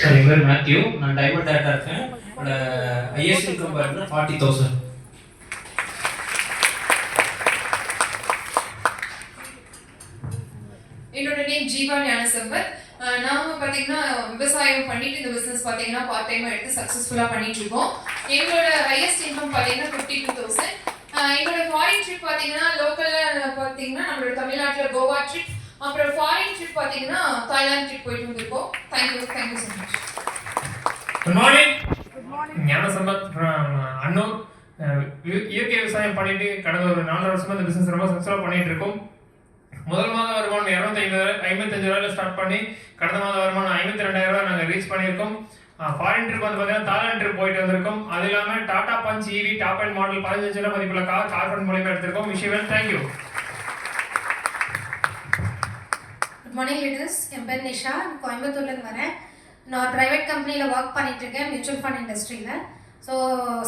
Sir என் பேர் Matthew, நான் diamond டேரக்டராக இருக்கேன். என்னோட ஹையஸ்ட் இன்கம் பார்த்தீங்கன்னா 40,000. என்னோட நேம் ஜீவா ஞானசம்பத். நாம பார்த்தீங்கன்னா விவசாயம் பண்ணிட்டு இந்த பிஸ்னஸ் பார்த்தீங்கன்னா பார்ட் டைமாக எடுத்து சக்ஸஸ்ஃபுல்லாக பண்ணிட்டு இருக்கோம். எங்களோட ஹையஸ்ட் இன்கம் பார்த்தீங்கன்னா 52,000. எங்களோட ஃபாரின் ட்ரிப் பார்த்தீங்கன்னா லோக்கலில் பார்த்தீங்கன்னா நம்மளோட தமிழ்நாட்டில் கோவா ட்ரிப், அப்புறம் ஃபாரின் ட்ரிப் பார்த்தீங்கன்னா தாய்லாந்து ட்ரிப் போயிட்டு வந்திருக்கோம். Thank you so much. Good morning. Gnanasambath Annur. இயற்கை விவசாயம் பண்ணிட்டு கடந்த ஒரு 4 வருஷமா இந்த பிசினஸ் ரொம்ப சக்ஸஸ்ஃபுல்லாக பண்ணிட்டு இருக்கோம். முதல் மாத வருமானம் 255,000 ஸ்டார்ட் பண்ணி கடந்த மாத வருமானம் 52,000 நாங்கள் ரீச் பண்ணியிருக்கோம். ஃபாரின் ட்ரிப் வந்து பார்த்தீங்கன்னா தாய்லாந்து ட்ரிப் போயிட்டு வந்திருக்கோம். அது இல்லாமல் Tata Punch EV top end model 15,00,000 மதிப்புள்ள கார்பன் மூலியமாக எடுத்திருக்கோம். விஷயம் தேங்க்யூ. குட் மார்னிங் லீடர்ஸ், என் பேர் நிஷா, கோயம்புத்தூர்லேருந்து வரேன். நான் ப்ரைவேட் கம்பெனியில் ஒர்க் பண்ணிட்டுருக்கேன், மியூச்சுவல் ஃபண்ட் இண்டஸ்ட்ரியில். ஸோ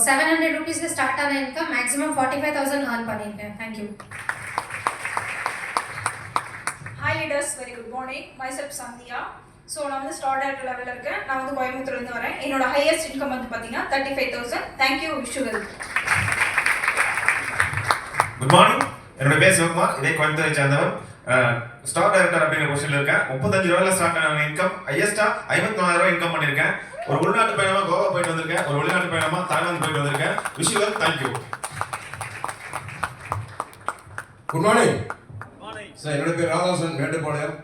700 rupees ஸ்டார்ட் ஆன இன்கம் மேக்ஸிமம் 45,000 earn பண்ணியிருக்கேன். Thank you. Hi leaders, very good morning. Myself Sandhya. So நான் வந்து ஸ்டார்ட் அட் லெவலில் இருக்கேன். நான் வந்து கோயம்புத்தூர்லேருந்து வரேன். என்னோட ஹையஸ்ட் இன்கம் வந்து பார்த்தீங்கன்னா 35,000. Thank you. Wish you well. Good morning. என்னோட பேர் சிவகுமார், இதே கோயம்புத்தூரை சேர்ந்தவன். ஸ்டார் டைரக்டர் அப்படிங்கிற பொசிஷனில் இருக்கேன். 35,000 ஸ்டார்ட் ஆன இன்கம் ஹையஸ்டா 54,000 இன்கம் பண்ணியிருக்கேன். ஒரு உள்நாட்டு பயணமாக கோவா போயிட்டு வந்திருக்கேன், ஒரு வெளிநாட்டு பயணமாக தாய்லாந்து போயிட்டு வந்திருக்கேன். Wish you well. Thank you. Good morning sir, என்னோட பேர் ராதாசன் மேட்டுப்பாளையம்.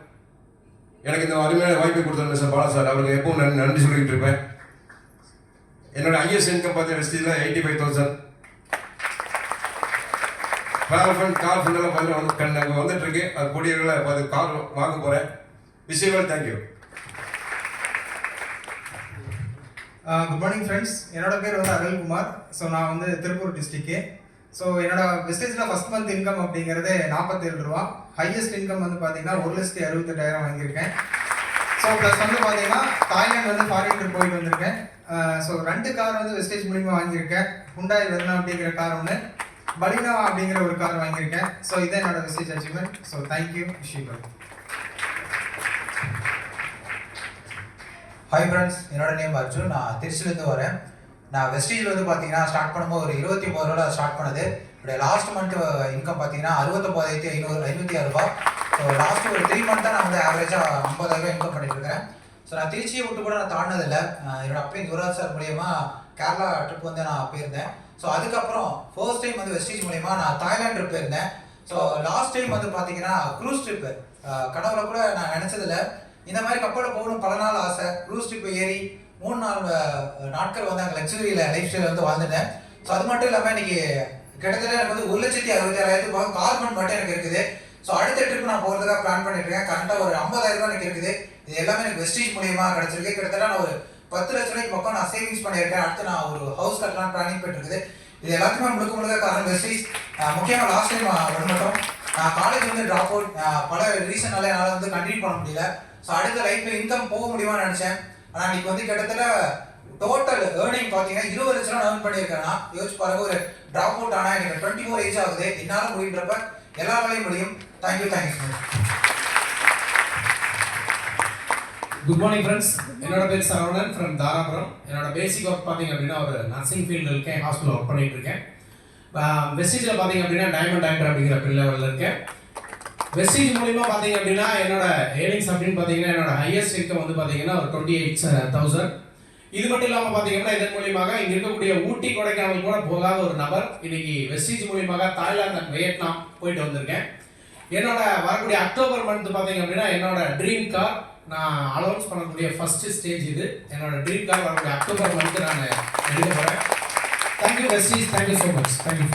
எனக்கு இந்த அருமையான வாய்ப்பை கொடுத்தாங்க சார் பாலா சார், அவருக்கு எப்பவும் நன்றி சொல்லிக்கிட்டு இருப்பேன். என்னோட ஹையஸ்ட் இன்கம் பார்த்தீங்கன்னா வெஸ்டீஜில் 85,000. ட்ராவல் ஃபண்ட் கார் ஃபண்டெல்லாம் பார்த்தீங்கன்னா அங்கே வந்துட்டு இருக்கு. அது கூடியவர்களை பார்த்து கார் வாங்க போகிறேன். விஷயங்கள் தேங்க்யூ. குட் மார்னிங் ஃப்ரெண்ட்ஸ், என்னோட பேர் வந்து அருள்குமார். ஸோ நான் வந்து திருப்பூர் டிஸ்ட்ரிக்ட்டு. ஸோ என்னோட வெஸ்டேஜில் ஃபஸ்ட் மந்த் இன்கம் அப்படிங்கிறது 47 ரூபா. ஹையஸ்ட் இன்கம் வந்து பார்த்தீங்கன்னா 1,68,000 வாங்கியிருக்கேன். ஸோ ப்ளஸ் வந்து பார்த்தீங்கன்னா தாய்லாந்து வந்து ஃபாரின் ட்ரிப் போயிட்டு வந்திருக்கேன். ஸோ 2 கார் வந்து வெஸ்டேஜ் மூலிமா வாங்கியிருக்கேன். ஹுண்டாய் வெர்னா அப்படிங்கிற கார் ஒன்று, பலினா அப்படிங்கிற ஒரு கார் வாங்கியிருக்கேன். ஸோ இதான் என்னோட வெஸ்டேஜ் அச்சீவ்மெண்ட். So thank you. விஷயம். ஹாய் ஃப்ரெண்ட்ஸ், என்னோட நேம் அர்ஜுன். நான் திருச்சிலேருந்து வரேன். நான் வெஸ்டீஜில் வந்து பார்த்தீங்கன்னா ஸ்டார்ட் பண்ணும்போது ஒரு 29 ரூபா ஸ்டார்ட் பண்ணது. என்னுடைய லாஸ்ட் மந்த் இன்கம் பார்த்தீங்கன்னா 69,506 ரூபா. ஸோ லாஸ்ட் ஒரு 3 மந்த்தாக நான் வந்து ஆவரேஜாக 50,000 இன்கம் பண்ணிட்டு இருக்கிறேன். ஸோ நான் திருச்சியை விட்டு கூட நான் தாண்டினதில்லை. என்னோட அப்பா யுவராஜ் சார் மூலியமாக கேரளா ட்ரிப் வந்து நான் போயிருந்தேன். ஸோ அதுக்கப்புறம் ஃபர்ஸ்ட் டைம் வந்து வெஸ்டீஜ் மூலியமாக நான் தாய்லாந்து ட்ரிப் போயிருந்தேன். ஸோ லாஸ்ட் டைம் வந்து பார்த்தீங்கன்னா க்ரூஸ் ட்ரிப்பு. கனவுல கூட நான் நினச்சதில்லை இந்த மாதிரி கப்பலில் போகணும் பல நாள் ஆசை. க்ரூஸ் ட்ரிப்பு ஏறி 3-4 நாட்கள் வந்து அங்கே லக்ஸுரியில் லைஃப் ஸ்டைல் வந்து வாழ்ந்துட்டேன். ஸோ அது மட்டும் இல்லாமல் இன்னைக்கு கிட்டத்தட்ட எனக்கு வந்து 1,66,000 கார்பன் மட்டும் எனக்கு இருக்குது. ஸோ அடுத்த ட்ரிப் நான் போகிறதுக்காக பிளான் பண்ணிட்டு இருக்கேன். கரெக்டாக ஒரு 50,000 எனக்கு இருக்குது. இது எல்லாமே எனக்கு வெஸ்டீஜ் மூலியமாக கிடச்சிருக்கு. கிட்டத்தட்ட நான் ஒரு 10 லட்ச ரூபாய்க்கு பக்கம் நான் சேவிங்ஸ் பண்ணியிருக்கேன். அடுத்து நான் ஒரு ஹவுஸ் கட்டலாம் பிளானிங் போயிட்டு இருக்குது. இது எல்லாத்துக்குமே முழுக்க காரணம் வெஸ்டீஜ். முக்கியமாக லாஸ்ட் டைம் மட்டும் நான் காலேஜ் வந்து ட்ராப் அவுட் பல ரீசனால என்னால் வந்து கண்டினியூ பண்ண முடியல. ஸோ அடுத்த லைஃப்பில் இன்கம் போக முடியுமான்னு நினச்சேன். ஆனால் இன்னைக்கு வந்து கிட்டத்தட்ட டோட்டல் ஏர்னிங் பார்த்தீங்கன்னா 20 லட்சம் ஏர்ன் பண்ணியிருக்கேன்னா யோசிச்சு பாருங்க. ஒரு ட்ராப் அவுட் ஆனால் எனக்கு 24 ஏஜ் ஆகுது. என்னால் முடியுன்றப்ப எல்லா வேலையும் முடியும். Thank you so much. Good morning friends, என்னோட பேர் சரவணன் ஃப்ரம் தாராபுரம். என்னோட பேசிக் ஒர்க் பார்த்தீங்க அப்படின்னா ஒரு நர்சிங் ஃபீல்டில் இருக்கேன், ஹாஸ்பிட்டல் ஒர்க் பண்ணிட்டு இருக்கேன். வெஸ்டீஜில் பார்த்தீங்க அப்படின்னா டைமண்ட் டைரக்டர் அப்படிங்கிற லெவலில் இருக்கேன். வெஸ்டீஜ் மூலிமா பார்த்தீங்க அப்படின்னா என்னோட ஏர்னிங்ஸ் அப்படின்னு பார்த்தீங்கன்னா என்னோட ஹையஸ்ட் இன்கம் வந்து பார்த்தீங்கன்னா ஒரு 28,000. இது மட்டும் இல்லாமல் பார்த்தீங்கன்னா இதன் மூலியமாக இங்கே இருக்கக்கூடிய ஊட்டி கொடைக்கானல் கூட போகாத ஒரு நபர் இன்னைக்கு வெஸ்டீஜ் மூலியமாக தாய்லாந்து அண்ட் வியட்நாம் போயிட்டு வந்திருக்கேன். என்னோட வரக்கூடிய அக்டோபர் மந்த் பார்த்தீங்க அப்படின்னா என்னோட ட்ரீம் கார் நான் அலௌன்ஸ் பண்ணக்கூடிய ஃபர்ஸ்ட் ஸ்டேஜ் இது. என்னோட ட்ரீம் கார் வரக்கூடிய அக்டோபர் மந்த் நான் எடுக்க போகிறேன். Thank you Vestige, thank you so much. Thank you.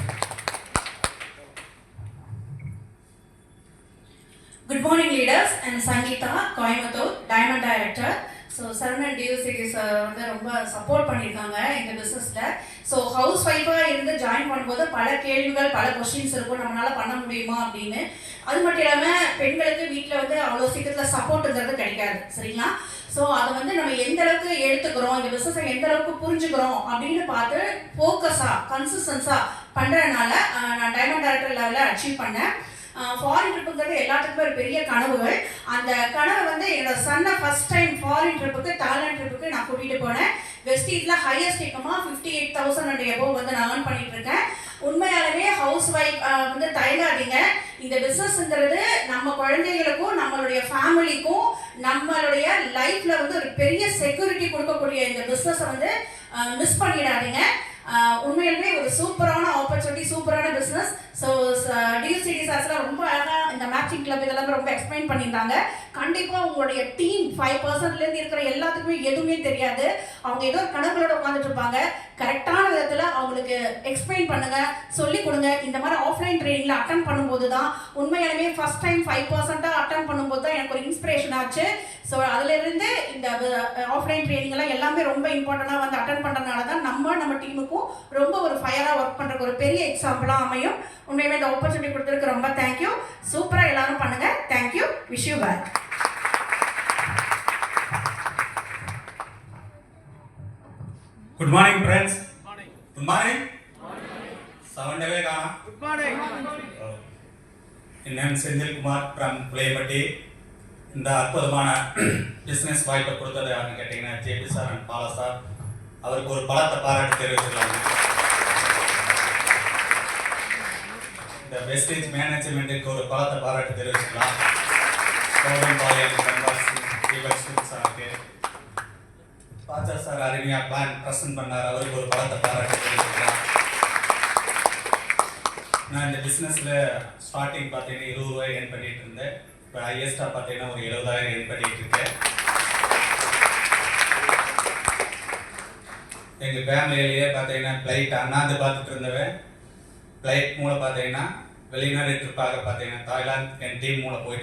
Good morning leaders, and Sangeetha, Coimbatore, diamond director. So Saravanan டியூசிக்கு வந்து ரொம்ப சப்போர்ட் பண்ணியிருக்காங்க இந்த பிஸ்னஸில். ஸோ ஹவுஸ் ஒய்ஃபாக இருந்து ஜாயின் பண்ணும்போது பல கேள்விகள் பல கொஸ்டின்ஸ் இருக்கும், நம்மளால் பண்ண முடியுமா அப்படின்னு. அது மட்டும் இல்லாமல் பெண்களுக்கு வீட்டில் வந்து அவ்வளோ சீக்கிரத்தில் சப்போர்ட்டுங்கிறது கிடைக்காது, சரிங்களா? ஸோ அதை வந்து நம்ம எந்த அளவுக்கு எடுத்துக்கிறோம், இந்த பிஸ்னஸை எந்த அளவுக்கு புரிஞ்சுக்கிறோம் அப்படின்னு பார்த்து ஃபோக்கஸாக கன்சிஸ்டன்ஸாக பண்ணுறதுனால நான் டைமண்ட் டைரக்டர் லெவலில் அச்சீவ் பண்ணேன். ஃபாரின் ட்ரிப்புங்கிறது எல்லாத்துக்குமே ஒரு பெரிய கனவுகள். அந்த கனவை வந்து என்னோட சன்னை ஃபர்ஸ்ட் டைம் ஃபாரின் ட்ரிப்புக்கு, தாய்லாந்து ட்ரிப்புக்கு நான் கூட்டிகிட்டு போனேன். வெஸ்டீஜில் ஹையஸ்ட் இன்கமாக 58,000 அண்ட் எபோவ் வந்து நான் ஏர்ன் பண்ணிட்டு இருக்கேன். உண்மையாலுமே ஹவுஸ் ஒய்ஃப் வந்து தயங்காதீங்க. இந்த பிஸ்னஸ்ங்கிறது நம்ம குழந்தைகளுக்கும் நம்மளுடைய ஃபேமிலிக்கும் நம்மளுடைய லைஃப்பில் வந்து ஒரு பெரிய செக்யூரிட்டி கொடுக்கக்கூடிய இந்த பிஸ்னஸை வந்து மிஸ் பண்ணிடாதீங்க. உண்மையிலுமே ஒரு சூப்பரான ஆப்பர்ச்சுனிட்டி, சூப்பரான பிஸ்னஸ். ஸோ டியூசிடி சார்ஸ்லாம் ரொம்ப அழகாக இந்த மேட்சிங் கிளப் இதெல்லாம் ரொம்ப எக்ஸ்பிளைன் பண்ணியிருந்தாங்க. கண்டிப்பாக உங்களுடைய டீம் 5%லேருந்து இருக்கிற எல்லாத்துக்குமே எதுவுமே தெரியாது. அவங்க ஏதோ ஒரு கணக்குகளோட உட்காந்துட்டு இருப்பாங்க. கரெக்டான விதத்தில் அவங்களுக்கு எக்ஸ்பிளைன் பண்ணுங்க, சொல்லிக் கொடுங்க. இந்த மாதிரி ஆஃப்லைன் ட்ரைனிங்கில் அட்டன் பண்ணும்போது தான் உண்மையாலுமே ஃபர்ஸ்ட் டைம் 5% அட்டன் பண்ணும்போது தான் எனக்கு ஒரு இன்ஸ்பிரேஷன் ஆச்சு. ஸோ அதிலிருந்து இந்த ஆஃப்லைன் ட்ரைனிங்லாம் எல்லாமே ரொம்ப இம்பார்ட்டண்டாக வந்து அட்டன் பண்ணுறதுனால தான் நம்ம டீமுக்கும் ரொம்ப ஒரு ஃபயராக ஒர்க் பண்ணுறதுக்கு ஒரு பெரிய எக்ஸாம்பிளாக அமையும். உண்மையுமே இந்த ஆப்பர்ச்சுனிட்டி கொடுத்ததுக்கு ரொம்ப தேங்க்யூ. சூப்பராக எல்லாரும் பண்ணுங்க. Thank you. Wish you back. Good morning, friends. Good morning. Sound awake, Good morning. என் நேம் செந்தில் குமார் ஃப்ரம் புலையப்பட்டி. இந்த அற்புதமான பிஸ்னஸ் வாய்ப்பை கொடுத்தது யாருன்னு கேட்டிங்கன்னா JP sir and Bala sir. அவருக்கு ஒரு பலத்த பாராட்டு தெரிவித்துள்ளாங்க. இந்த வெஸ்டேஜ் மேனேஜ்மெண்ட்டுக்கு ஒரு பலத்த பாராட்டு தெரிவிச்சுக்கலாம். கோவம்பாளையம் சாருக்கு பாச்சா சார் அருமையாக பிளான் ப்ரெசன்ட் பண்ணார். அவருக்கு ஒரு பலத்த பாராட்டு தெரிவிச்சுக்கலாம். நான் இந்த பிஸ்னஸில் ஸ்டார்டிங் பார்த்தீங்கன்னா 20 ரூபாய் ஏர்ன் பண்ணிட்டு இருந்தேன். இப்போ ஹையஸ்ட்டாக பார்த்தீங்கன்னா ஒரு 70,000 ஏர்ன் பண்ணிட்டு இருக்கேன். எங்கள் ஃபேமிலியிலேயே பார்த்தீங்கன்னா ஃப்ளைட் அண்ணாந்து பார்த்துட்டு இருந்தவன் ஃப்ளைட் மூலம் பார்த்தீங்கன்னா வெளிநாடு ட்ரிப்பாக பார்த்தீங்கன்னா தாய்லாந்து என் டீம் மூலம் போயிட்டு